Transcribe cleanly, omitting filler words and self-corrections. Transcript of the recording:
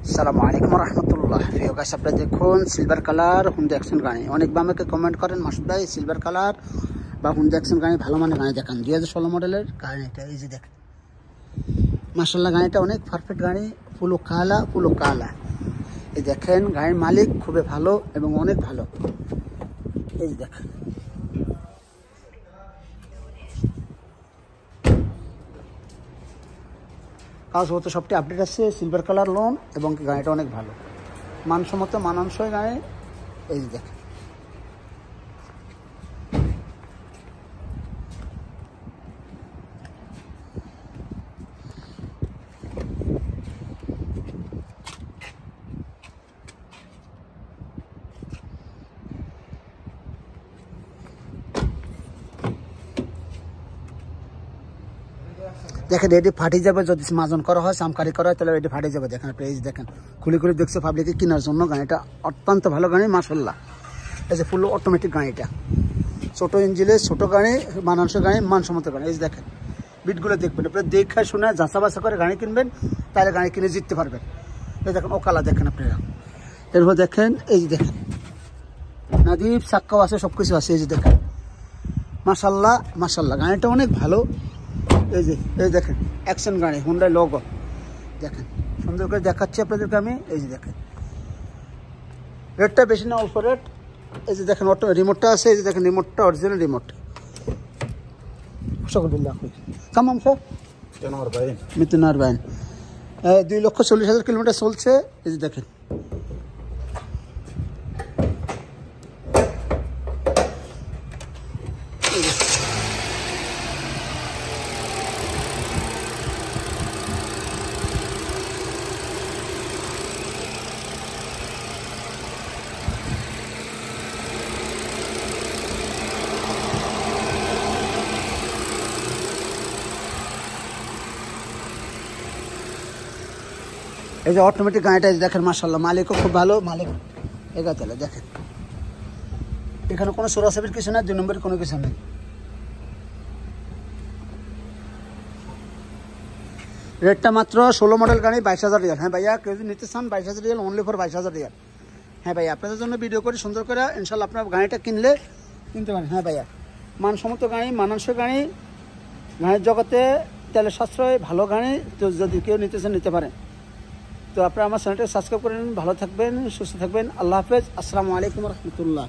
আসসালামু আলাইকুম রহমতুল্লাহ। প্রিয় গাইস, আপনারা দেখুন সিলভার কালার হুন্ডা অ্যাকশন গাড়ি। অনেক আমাকে কমেন্ট করেন, মাসুদ ভাই সিলভার কালার বা হুন্ডা অ্যাকশন গাড়ি ভালো মানের গাড়ি দেখান। 2016 মডেলের গাড়িটা এই যে দেখেন, মাশাআল্লাহ গাড়িটা অনেক পারফেক্ট গাড়ি, পুরো কালা। এই দেখেন গাড়ির মালিক খুবই ভালো এবং অনেক ভালো। এই যে দেখেন, কাগজপত্র সবটি আপডেট আছে, সিলভার কালার লোন এবং গাড়িটা অনেক ভালো, মানসম্মত মানানসই গাড়ি। এই যে দেখেন, দেখেন এটি ফাটি যাবে যদি মাজন করা হয়, সামকারি করা হয়, তাহলে এটি ফাটি যাবে। দেখেন আপনি এই যে দেখেন, খুলে দেখছে পাবলিকে কেনার জন্য। গাড়িটা অত্যন্ত ভালো গাড়ি মাশাআল্লাহ। এই যে ফুল অটোমেটিক গাড়িটা, ছোট ইঞ্জিনে ছোট গাড়ি, মানানসই গাড়ি, মানসম্মত গাড়ি। এই যে দেখেন বিটগুলো দেখবেন, আপনি দেখে শুনে যাচা বাছা করে গাড়ি কিনবেন, তাহলে গাড়ি কিনে জিততে পারবেন। এই দেখেন ওকালা দেখেন আপনারা। এরপর দেখেন এই যে দেখেন নাদিব চাক্কাও আছে, সব কিছু আছে। এই যে দেখেন মাশাআল্লাহ গাড়িটা অনেক ভালো। এই দেখেন অ্যাকশন গাড়ি, হুন্ডাই লোগো। দেখেন সুন্দর করে দেখাচ্ছি আপনাদেরকে আমি। এই যে দেখেন রেটটা বেশি না, অল্প রেট। এই যে দেখেন অটো রিমোটটা আছে। এই যে দেখেন রিমোটটা অরিজিনাল রিমোট। কামাম স্যার মিতুনার বাইন 2,40,000 কিলোমিটার চলছে। এই যে দেখেন এই যে অটোমেটিক গাড়িটা দেখেন মাশাআল্লাহ, মালিকও খুব ভালো। মালিক এগা চলে দেখেন, এখানে কোনো সোরাসাবির কিছু না, 2 নম্বরের কোনো কিছু নেই। রেটটা মাত্র 16 মডেল গাড়ি, 22,000 রিয়াল। হ্যাঁ ভাইয়া, কেউ যদি নিতে চান 22,000 রিয়াল, অনলি ফর 22,000 রিয়াল। হ্যাঁ ভাইয়া, আপনাদের জন্য ভিডিও করে সুন্দর করে ইনশাল্লাহ আপনার গাড়িটা কিনতে পারেন। হ্যাঁ ভাইয়া, মানসম্মত গাড়ি, মানানসই গাড়ি, গাড়ির জগতে তেলের সাশ্রয়, ভালো গাড়ি। তো যদি কেউ নিতে চান নিতে পারেন। তো আপনারা আমার চ্যানেলটা সাবস্ক্রাইব করে নিন। ভালো থাকবেন, সুস্থ থাকবেন। আল্লাহ হাফেজ। আসসালামু আলাইকুম রহমতুল্লাহ।